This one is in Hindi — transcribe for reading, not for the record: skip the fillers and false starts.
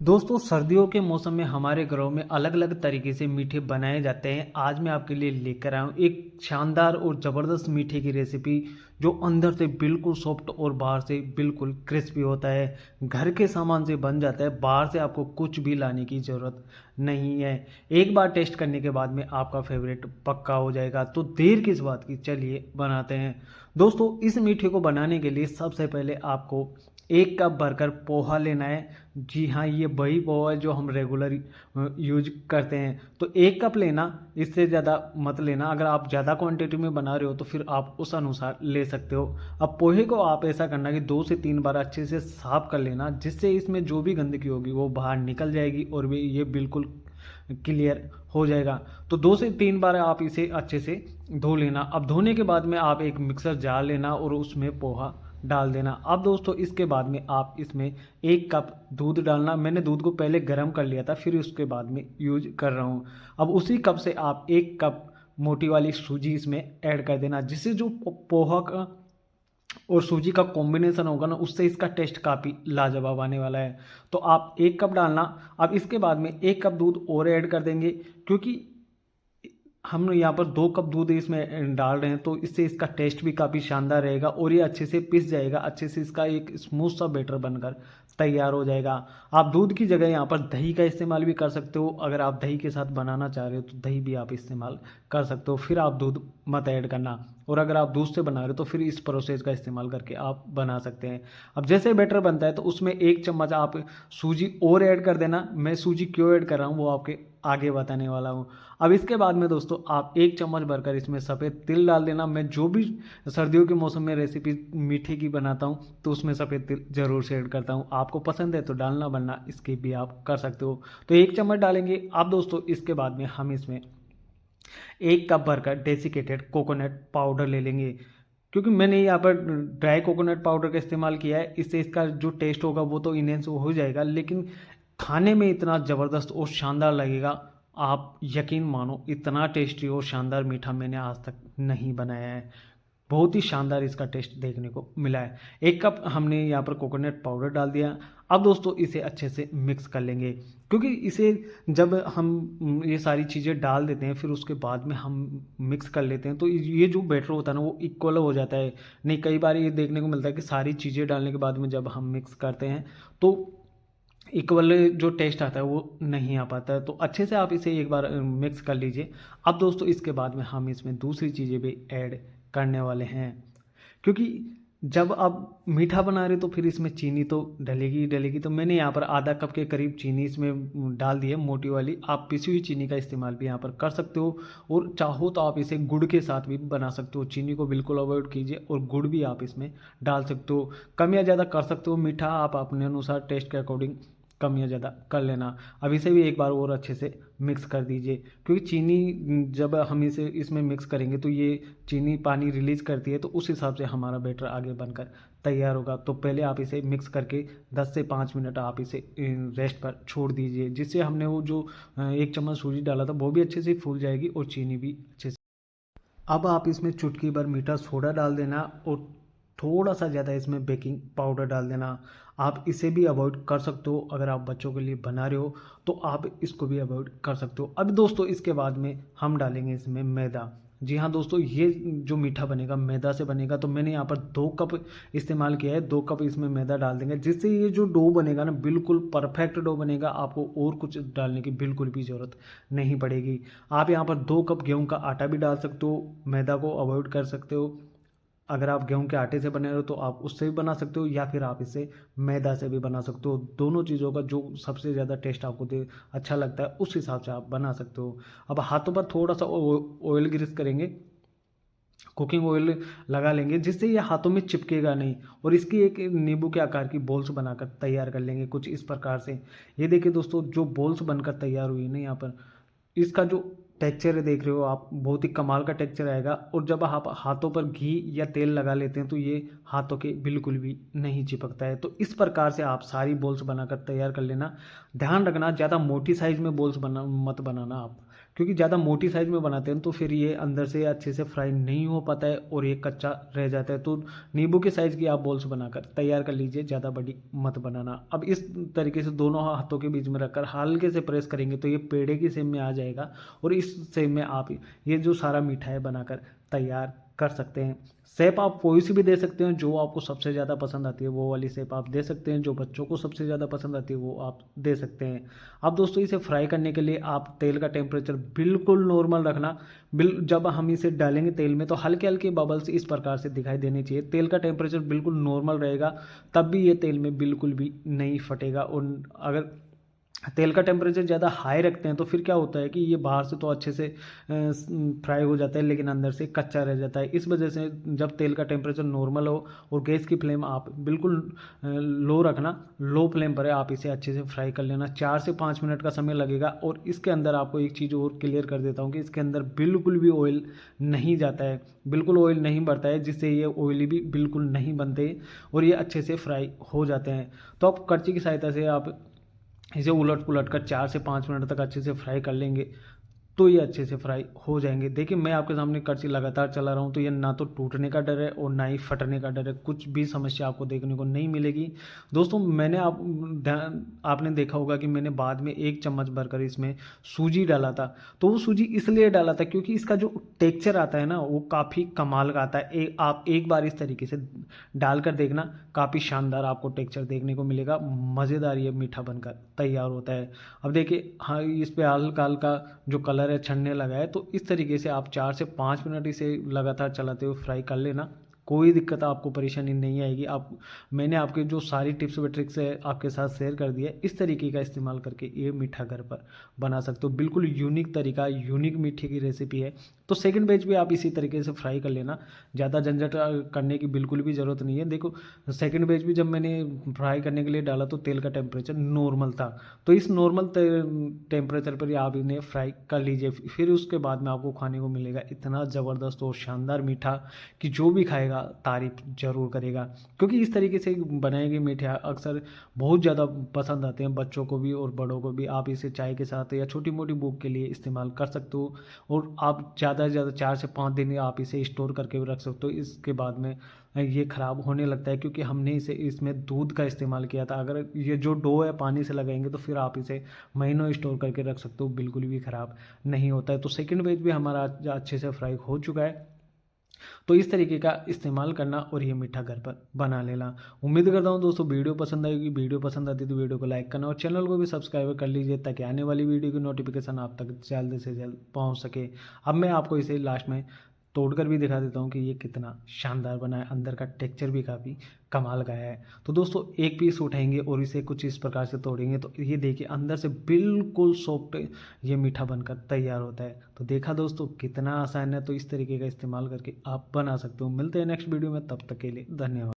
दोस्तों सर्दियों के मौसम में हमारे घरों में अलग अलग तरीके से मीठे बनाए जाते हैं। आज मैं आपके लिए लेकर आया हूँ एक शानदार और ज़बरदस्त मीठे की रेसिपी जो अंदर से बिल्कुल सॉफ्ट और बाहर से बिल्कुल क्रिस्पी होता है। घर के सामान से बन जाता है, बाहर से आपको कुछ भी लाने की ज़रूरत नहीं है। एक बार टेस्ट करने के बाद में आपका फेवरेट पक्का हो जाएगा। तो देर किस बात की, चलिए बनाते हैं। दोस्तों इस मीठे को बनाने के लिए सबसे पहले आपको 1 कप भरकर पोहा लेना है। जी हाँ, ये वही पोहा है जो हम रेगुलर यूज करते हैं। तो 1 कप लेना, इससे ज़्यादा मत लेना। अगर आप ज़्यादा क्वांटिटी में बना रहे हो तो फिर आप उस अनुसार ले सकते हो। अब पोहे को आप ऐसा करना कि 2 से 3 बार अच्छे से साफ कर लेना, जिससे इसमें जो भी गंदगी होगी वो बाहर निकल जाएगी और ये बिल्कुल क्लियर हो जाएगा। तो 2 से 3 बार आप इसे अच्छे से धो लेना। अब धोने के बाद में आप एक मिक्सर जार लेना और उसमें पोहा डाल देना। अब दोस्तों इसके बाद में आप इसमें 1 कप दूध डालना। मैंने दूध को पहले गर्म कर लिया था, फिर उसके बाद में यूज कर रहा हूँ। अब उसी कप से आप 1 कप मोटी वाली सूजी इसमें ऐड कर देना, जिससे जो पोहा का और सूजी का कॉम्बिनेशन होगा ना, उससे इसका टेस्ट काफ़ी लाजवाब आने वाला है। तो आप 1 कप डालना। अब इसके बाद में 1 कप दूध और ऐड कर देंगे, क्योंकि हम यहाँ पर 2 कप दूध इसमें डाल रहे हैं, तो इससे इसका टेस्ट भी काफ़ी शानदार रहेगा और ये अच्छे से पिस जाएगा। अच्छे से इसका एक स्मूथ सा बैटर बनकर तैयार हो जाएगा। आप दूध की जगह यहाँ पर दही का इस्तेमाल भी कर सकते हो। अगर आप दही के साथ बनाना चाह रहे हो तो दही भी आप इस्तेमाल कर सकते हो। फिर आप दूध मत ऐड करना, और अगर आप दूध से बना रहे हो तो फिर इस प्रोसेस का इस्तेमाल करके आप बना सकते हैं। अब जैसे बैटर बनता है तो उसमें 1 चम्मच आप सूजी और ऐड कर देना। मैं सूजी क्यों ऐड कर रहा हूँ वो आपके आगे बताने वाला हूँ। अब इसके बाद में दोस्तों आप 1 चम्मच भरकर इसमें सफ़ेद तिल डाल देना। मैं जो भी सर्दियों के मौसम में रेसिपी मीठे की बनाता हूँ तो उसमें सफ़ेद तिल ज़रूर से ऐड करता हूँ। आपको पसंद है तो डालना, वरना स्किप भी आप कर सकते हो। तो 1 चम्मच डालेंगे। अब दोस्तों इसके बाद में हम इसमें 1 कप भरकर डेसिकेटेड कोकोनट पाउडर ले लेंगे, क्योंकि मैंने यहाँ पर ड्राई कोकोनट पाउडर का इस्तेमाल किया है। इससे इसका जो टेस्ट होगा वो तो इनहेंस हो जाएगा, लेकिन खाने में इतना ज़बरदस्त और शानदार लगेगा, आप यकीन मानो इतना टेस्टी और शानदार मीठा मैंने आज तक नहीं बनाया है। बहुत ही शानदार इसका टेस्ट देखने को मिला है। 1 कप हमने यहाँ पर कोकोनट पाउडर डाल दिया। अब दोस्तों इसे अच्छे से मिक्स कर लेंगे, क्योंकि इसे जब हम ये सारी चीज़ें डाल देते हैं फिर उसके बाद में हम मिक्स कर लेते हैं तो ये जो बैटर होता है ना वो इक्वल हो जाता है। नहीं, कई बार ये देखने को मिलता है कि सारी चीज़ें डालने के बाद में जब हम मिक्स करते हैं तो इक्वल जो टेस्ट आता है वो नहीं आ पाता है। तो अच्छे से आप इसे एक बार मिक्स कर लीजिए। अब दोस्तों इसके बाद में हम इसमें दूसरी चीज़ें भी ऐड करने वाले हैं, क्योंकि जब आप मीठा बना रहे हो तो फिर इसमें चीनी तो डलेगी ही डलेगी। तो मैंने यहाँ पर आधा कप के करीब चीनी इसमें डाल दी है, मोटी वाली। आप पिसी हुई चीनी का इस्तेमाल भी यहाँ पर कर सकते हो, और चाहो तो आप इसे गुड़ के साथ भी बना सकते हो। चीनी को बिल्कुल अवॉइड कीजिए और गुड़ भी आप इसमें डाल सकते हो। कम या ज़्यादा कर सकते हो, मीठा आप अपने अनुसार टेस्ट के अकॉर्डिंग कम या ज़्यादा कर लेना। अब इसे भी एक बार और अच्छे से मिक्स कर दीजिए, क्योंकि चीनी जब हम इसे इसमें मिक्स करेंगे तो ये चीनी पानी रिलीज़ करती है, तो उस हिसाब से हमारा बैटर आगे बनकर तैयार होगा। तो पहले आप इसे मिक्स करके 10 से 5 मिनट आप इसे रेस्ट पर छोड़ दीजिए, जिससे हमने वो जो 1 चम्मच सूजी डाला था वो भी अच्छे से फूल जाएगी और चीनी भी अच्छे से। अब आप इसमें चुटकी भर मीठा सोडा डाल देना और थोड़ा सा ज़्यादा इसमें बेकिंग पाउडर डाल देना। आप इसे भी अवॉइड कर सकते हो, अगर आप बच्चों के लिए बना रहे हो तो आप इसको भी अवॉइड कर सकते हो। अब दोस्तों इसके बाद में हम डालेंगे इसमें मैदा। जी हाँ दोस्तों, ये जो मीठा बनेगा मैदा से बनेगा। तो मैंने यहाँ पर 2 कप इस्तेमाल किया है, 2 कप इसमें मैदा डाल देंगे, जिससे ये जो डो बनेगा ना बिल्कुल परफेक्ट डो बनेगा। आपको और कुछ डालने की बिल्कुल भी ज़रूरत नहीं पड़ेगी। आप यहाँ पर 2 कप गेहूं का आटा भी डाल सकते हो, मैदा को अवॉइड कर सकते हो। अगर आप गेहूं के आटे से बने हो तो आप उससे भी बना सकते हो, या फिर आप इसे मैदा से भी बना सकते हो। दोनों चीज़ों का जो सबसे ज़्यादा टेस्ट आपको दे अच्छा लगता है उस हिसाब से आप बना सकते हो। अब हाथों पर थोड़ा सा ऑयल ग्रीस करेंगे, कुकिंग ऑयल लगा लेंगे, जिससे ये हाथों में चिपकेगा नहीं। और इसकी एक नींबू के आकार की बॉल्स बनाकर तैयार कर लेंगे कुछ इस प्रकार से। ये देखिए दोस्तों, जो बॉल्स बनकर तैयार हुई है ना यहाँ पर, इसका जो टेक्सचर देख रहे हो आप, बहुत ही कमाल का टेक्सचर आएगा। और जब आप हाथों पर घी या तेल लगा लेते हैं तो ये हाथों के बिल्कुल भी नहीं चिपकता है। तो इस प्रकार से आप सारी बॉल्स बनाकर तैयार कर लेना। ध्यान रखना ज़्यादा मोटी साइज़ में बॉल्स मत बनाना आप, क्योंकि ज़्यादा मोटी साइज़ में बनाते हैं तो फिर ये अंदर से अच्छे से फ्राई नहीं हो पाता है और ये कच्चा रह जाता है। तो नींबू के साइज़ की आप बॉल्स बनाकर तैयार कर लीजिए, ज़्यादा बड़ी मत बनाना। अब इस तरीके से दोनों हाथों के बीच में रखकर हल्के से प्रेस करेंगे तो ये पेड़े की शेप में आ जाएगा और इस शेप में आप ये जो सारा मिठाई बनाकर तैयार कर सकते हैं। शेप आप कोई सी भी दे सकते हैं, जो आपको सबसे ज़्यादा पसंद आती है वो वाली शेप आप दे सकते हैं, जो बच्चों को सबसे ज़्यादा पसंद आती है वो आप दे सकते हैं। अब दोस्तों इसे फ्राई करने के लिए आप तेल का टेम्परेचर बिल्कुल नॉर्मल रखना। जब हम इसे डालेंगे तेल में तो हल्के हल्के बबल्स इस प्रकार से दिखाई देने चाहिए। तेल का टेम्परेचर बिल्कुल नॉर्मल रहेगा तब भी ये तेल में बिल्कुल भी नहीं फटेगा। और अगर तेल का टेम्परेचर ज़्यादा हाई रखते हैं तो फिर क्या होता है कि ये बाहर से तो अच्छे से फ्राई हो जाता है लेकिन अंदर से कच्चा रह जाता है। इस वजह से जब तेल का टेम्परेचर नॉर्मल हो और गैस की फ्लेम आप बिल्कुल लो रखना, लो फ्लेम पर आप इसे अच्छे से फ्राई कर लेना। 4 से 5 मिनट का समय लगेगा। और इसके अंदर आपको एक चीज़ और क्लियर कर देता हूँ कि इसके अंदर बिल्कुल भी ऑयल नहीं जाता है, बिल्कुल ऑयल नहीं बढ़ता है, जिससे ये ऑयली भी बिल्कुल नहीं बनते और ये अच्छे से फ्राई हो जाते हैं। तो आप करछी की सहायता से आप इसे उलट पुलट कर 4 से 5 मिनट तक अच्छे से फ्राई कर लेंगे तो ये अच्छे से फ्राई हो जाएंगे। देखिए मैं आपके सामने करछी लगातार चला रहा हूँ तो ये ना तो टूटने का डर है और ना ही फटने का डर है, कुछ भी समस्या आपको देखने को नहीं मिलेगी। दोस्तों मैंने आपने देखा होगा कि मैंने बाद में 1 चम्मच भरकर इसमें सूजी डाला था। तो वो सूजी इसलिए डाला था क्योंकि इसका जो टेक्सचर आता है ना वो काफ़ी कमाल का आता है। आप एक बार इस तरीके से डालकर देखना, काफ़ी शानदार आपको टेक्सचर देखने को मिलेगा, मज़ेदार ये मीठा बनकर तैयार होता है। अब देखिए हाँ इस पे हल्का हल्का जो कलर है छनने लगा है। तो इस तरीके से आप 4 से 5 मिनट इसे लगातार चलाते हुए फ्राई कर लेना, कोई दिक्कत आपको परेशानी नहीं आएगी। आप मैंने आपके जो सारी टिप्स व ट्रिक्स है आपके साथ शेयर कर दिया है, इस तरीके का इस्तेमाल करके ये मीठा घर पर बना सकते हो। बिल्कुल यूनिक तरीका, यूनिक मीठे की रेसिपी है। तो सेकंड बैच भी आप इसी तरीके से फ्राई कर लेना, ज़्यादा झंझट करने की बिल्कुल भी ज़रूरत नहीं है। देखो सेकंड बैच भी जब मैंने फ्राई करने के लिए डाला तो तेल का टेम्परेचर नॉर्मल था। तो इस नॉर्मल टेम्परेचर पर ही आप इन्हें फ्राई कर लीजिए, फिर उसके बाद में आपको खाने को मिलेगा इतना ज़बरदस्त और शानदार मीठा कि जो भी खाएगा तारीफ ज़रूर करेगा। क्योंकि इस तरीके से बनाए गए मीठे अक्सर बहुत ज़्यादा पसंद आते हैं बच्चों को भी और बड़ों को भी। आप इसे चाय के साथ या छोटी मोटी भूख के लिए इस्तेमाल कर सकते हो और आप ज़्यादा से ज़्यादा 4 से 5 दिन आप इसे स्टोर करके भी रख सकते हो। इसके बाद में ये ख़राब होने लगता है क्योंकि हमने इसे इसमें दूध का इस्तेमाल किया था। अगर ये जो डो है पानी से लगाएंगे तो फिर आप इसे महीनों स्टोर करके रख सकते हो, बिल्कुल भी ख़राब नहीं होता है। तो सेकंड बैच भी हमारा अच्छे से फ्राई हो चुका है। तो इस तरीके का इस्तेमाल करना और ये मीठा घर पर बना लेना। उम्मीद करता हूँ दोस्तों वीडियो पसंद आएगी। वीडियो पसंद आती तो वीडियो को लाइक करना और चैनल को भी सब्सक्राइब कर लीजिए ताकि आने वाली वीडियो की नोटिफिकेशन आप तक जल्द से जल्द पहुँच सके। अब मैं आपको इसे लास्ट में तोड़कर भी दिखा देता हूँ कि ये कितना शानदार बना है, अंदर का टेक्सचर भी काफ़ी कमाल का है। तो दोस्तों एक पीस उठाएंगे और इसे कुछ इस प्रकार से तोड़ेंगे तो ये देखिए अंदर से बिल्कुल सॉफ्ट ये मीठा बनकर तैयार होता है। तो देखा दोस्तों कितना आसान है। तो इस तरीके का इस्तेमाल करके आप बना सकते हो। मिलते हैं नेक्स्ट वीडियो में, तब तक के लिए धन्यवाद।